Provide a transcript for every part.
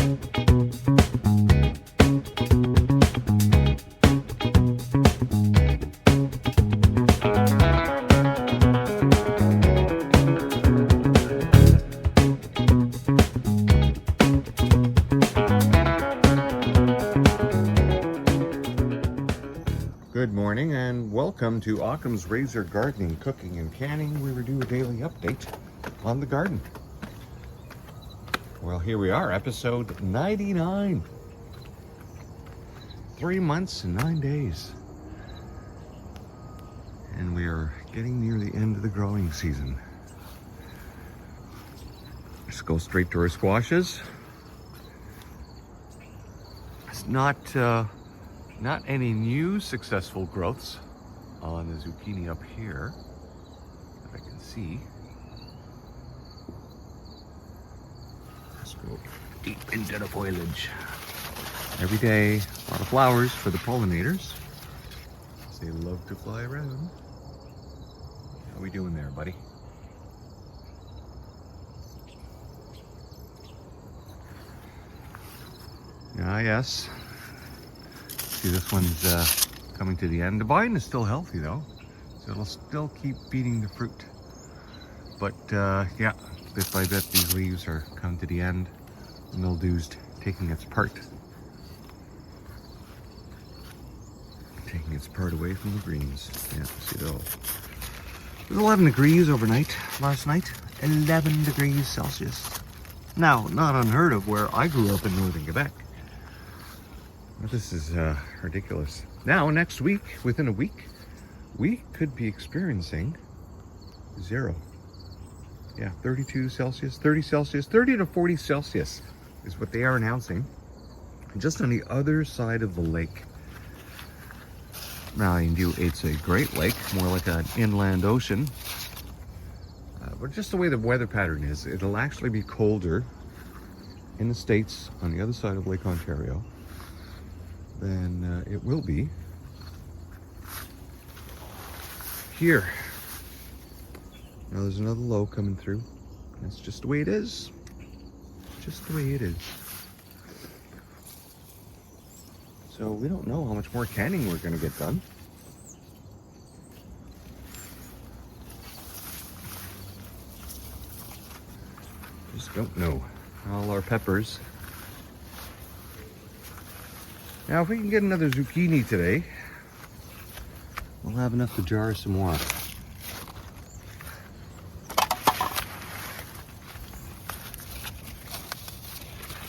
Good morning and welcome to Occam's Razor Gardening, Cooking and Canning, where we do a daily update on the garden. Well, here we are, episode 99. 3 months and 9 days. And we are getting near the end of the growing season. Let's go straight to our squashes. It's not any new successful growths on the zucchini up here that I can see. Let's go deep into the foliage. Every day, a lot of flowers for the pollinators. They love to fly around. How we doing there, buddy? Ah, yes. See, this one's coming to the end. The vine is still healthy though, so it'll still keep feeding the fruit. But yeah, bit by bit these leaves are coming to the end. The mildew's taking its part. Taking its part away from the greens. Yeah, see though. It was 11 degrees overnight last night. 11 degrees Celsius. Now, not unheard of where I grew up in northern Quebec. This is ridiculous. Now, next week, within a week, we could be experiencing 0. Yeah, 32 Celsius, 30 Celsius, 30 to 40 Celsius is what they are announcing. Just on the other side of the lake. Now, it's a great lake, more like an inland ocean. But just the way the weather pattern is, it'll actually be colder in the States on the other side of Lake Ontario than it will be here. Now there's another low coming through. That's just the way it is. Just the way it is. So we don't know how much more canning we're going to get done. Just don't know. All our peppers. Now, if we can get another zucchini today, we'll have enough to jar some more.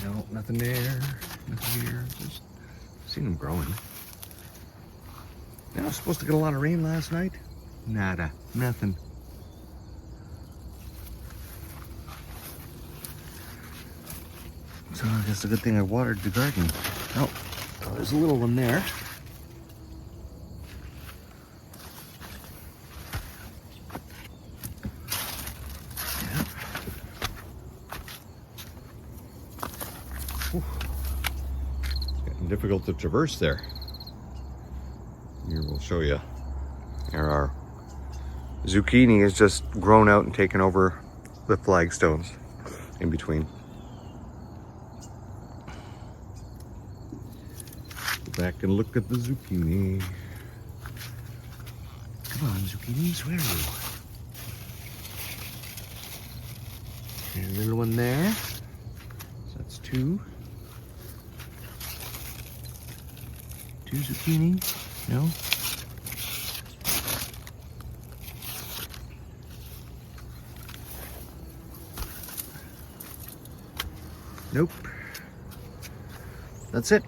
No, nothing there, nothing here. Just seen them growing. Now, I was supposed to get a lot of rain last night. Nada, nothing. So I guess a good thing I watered the garden. Oh. There's a little one there. Yeah. It's getting difficult to traverse there. Here, we'll show you. There our zucchini has just grown out and taken over the flagstones in between. Back and look at the zucchini. Come on, zucchinis, where are you? And a little one there. So that's 2. 2 zucchini. No? Nope. That's it.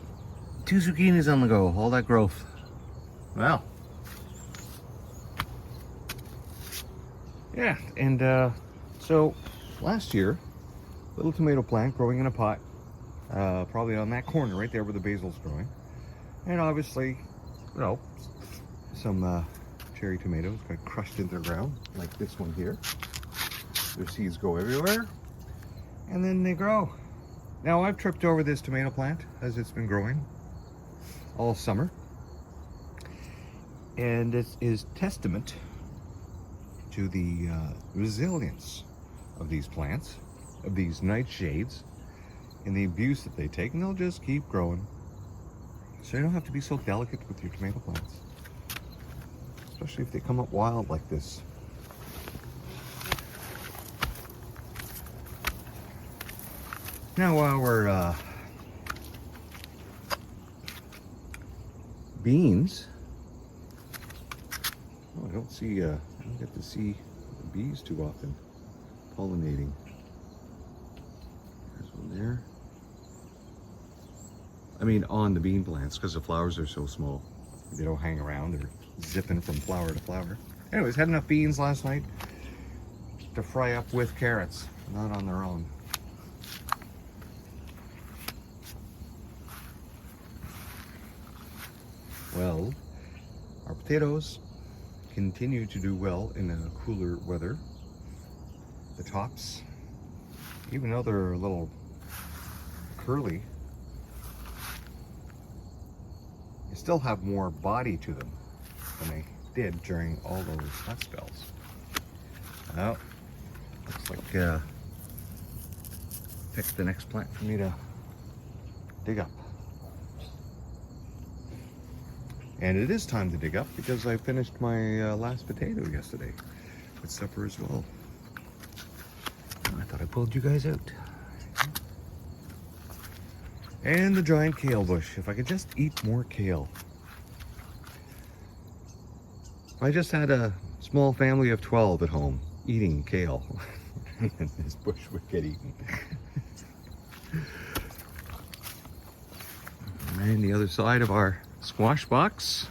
2 zucchinis on the go, all that growth. Wow. Yeah, and so last year, little tomato plant growing in a pot, probably on that corner right there where the basil's growing. And obviously, you know, some cherry tomatoes got crushed into the ground, like this one here. Their seeds go everywhere, and then they grow. Now, I've tripped over this tomato plant as it's been growing all summer, and it is testament to the resilience of these plants, of these nightshades, and the abuse that they take, and they'll just keep growing. So you don't have to be so delicate with your tomato plants, especially if they come up wild like this. Now our beans, oh, I don't get to see the bees too often pollinating. There's one there. I mean on the bean plants, because the flowers are so small. They don't hang around, they're zipping from flower to flower. Anyways, had enough beans last night to fry up with carrots, not on their own. Well, our potatoes continue to do well in a cooler weather. The tops, even though they're a little curly, they still have more body to them than they did during all those hot spells. Well, looks like picked the next plant for me to dig up. And it is time to dig up because I finished my last potato yesterday with supper as well. I thought I pulled you guys out. And the giant kale bush. If I could just eat more kale. I just had a small family of 12 at home eating kale. And this bush would get eaten. And the other side of our squash box.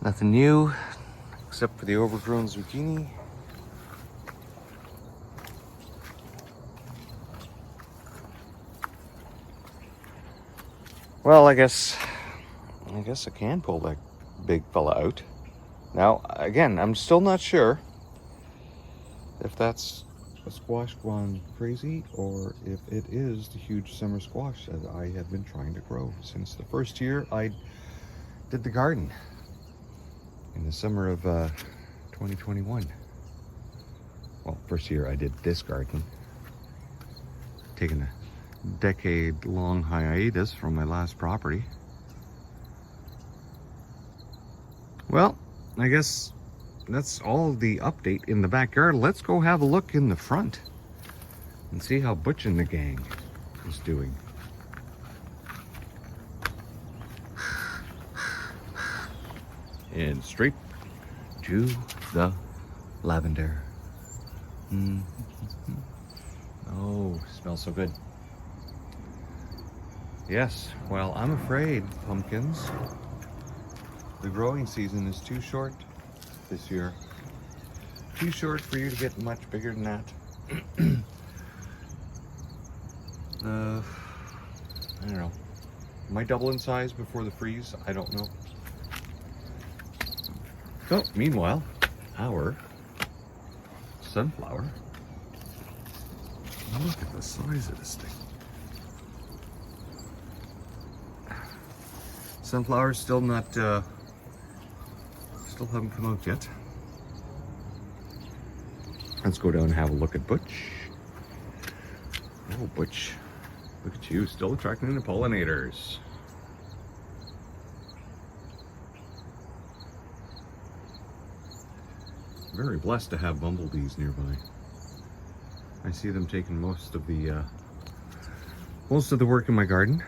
Nothing new except for the overgrown zucchini. Well, I guess I can pull that big fella out. Now, again, I'm still not sure if that's a squash gone crazy or if it is the huge summer squash that I have been trying to grow since the first year I did the garden in the summer of 2021. Well, first year I did this garden, taking a decade-long hiatus from my last property. Well, I guess that's all the update in the backyard. Let's go have a look in the front and see how Butch and the gang is doing. And straight to the lavender. Oh, smells so good. Yes, well, I'm afraid, pumpkins, the growing season is too short this year. Too short for you to get much bigger than that. I don't know. Might double in size before the freeze. I don't know. So, meanwhile, our sunflower. Look at the size of this thing. Sunflowers still not, still haven't come out yet. Let's go down and have a look at Butch. Oh, Butch, look at you, still attracting the pollinators. Very blessed to have bumblebees nearby. I see them taking most of the work in my garden.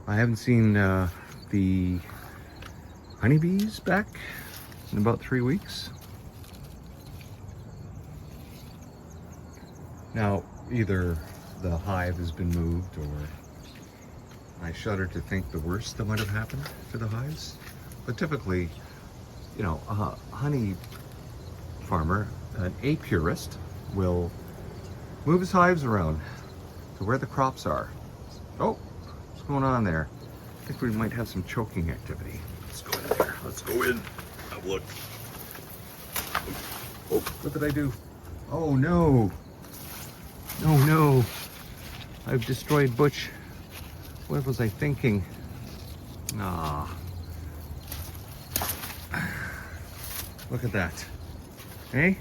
I haven't seen the honeybees back in about 3 weeks. Now, either the hive has been moved or I shudder to think the worst that might have happened to the hives. But typically, you know, a honey farmer, an apurist, will move his hives around to where the crops are. Oh, what's going on there? I think we might have some choking activity. Let's go in there. Let's go in. Have a look. Oh, what did I do? Oh no. Oh no. I've destroyed Butch. What was I thinking? Ah. Look at that. Hey?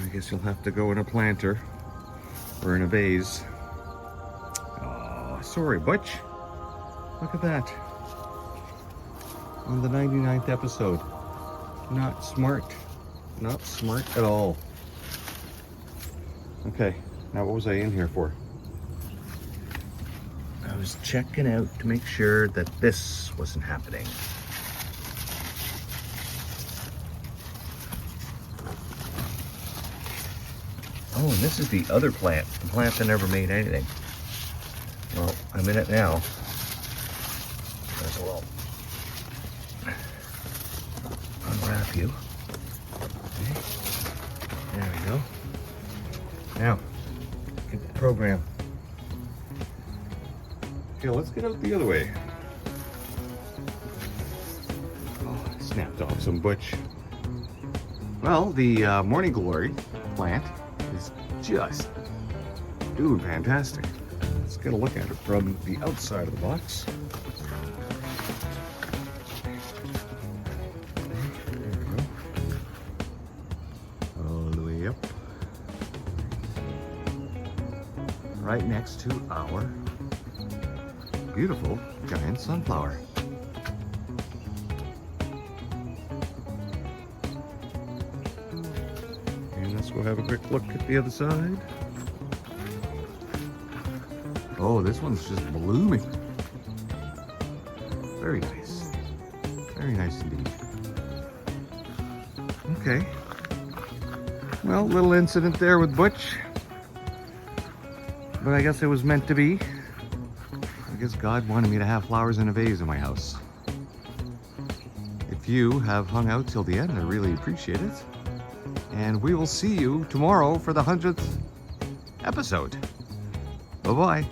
I guess you'll have to go in a planter or in a vase. Oh, sorry, Butch. Look at that. On the 99th episode. Not smart. Not smart at all. Okay, now what was I in here for? I was checking out to make sure that this wasn't happening. Oh, and this is the other plant, the plant that never made anything. Well, I'm in it now. As well. Unwrap you. Okay. There we go. Now, get the program. Okay, let's get out the other way. Oh, I snapped off some Butch. Well, the morning glory plant is just doing fantastic. Let's get a look at it from the outside of the box. There we go. All the way up. Right next to our beautiful giant sunflower. And let's go have a quick look at the other side. Oh, this one's just blooming. Very nice. Very nice indeed. Okay. Well, little incident there with Butch. But I guess it was meant to be. I guess God wanted me to have flowers in a vase in my house. If you have hung out till the end, I really appreciate it. And we will see you tomorrow for the 100th episode. Bye-bye.